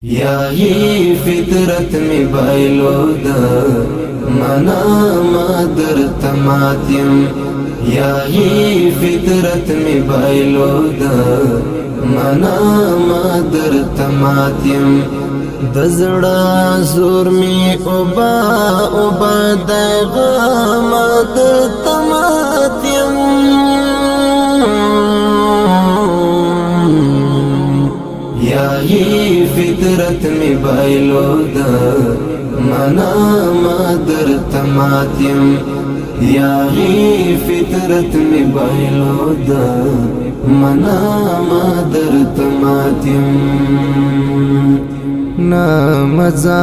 یا یہ فطرت میں بایلود منا مادر تماتیم یا یہ فطرت میں بایلود منا مادر تماتیم دزڑا زور میں اوبا اوبا دائغا مادر تماتیم یا یہ فطرت میں بایلود منا مادر تماتیم یا یہ فطرت میں بایلود منا مادر تماتیم نا مزا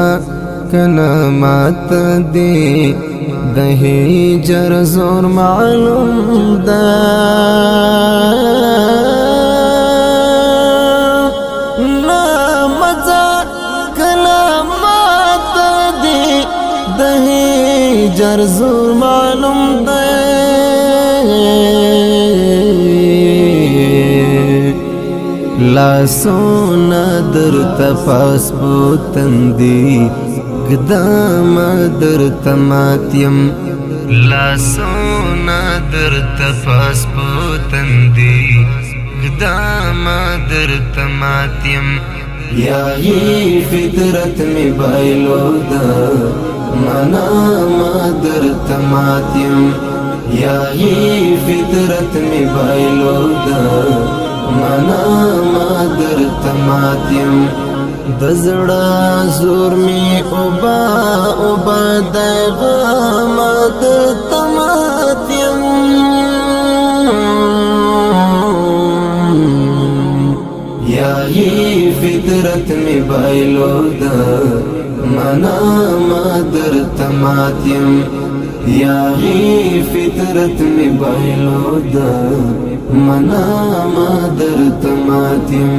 کنا مات دی دہی جر زور معلوم دا جر زور معلوم دے لاسونا در تپاس بوتندی گدام در تماتیم لاسونا در تپاس بوتندی گدام در تماتیم یا یہ فطرت میں بایلود منا مادر تماتیم یا یہ فطرت میں بایلود منا مادر تماتیم دزڑا زور میں اوبا اوبا دائغا مادر تماتیم یا یہ فطرت میں بایلود منا مادر تماتیم یا یہ فطرت میں بایلود منا مادر تماتیم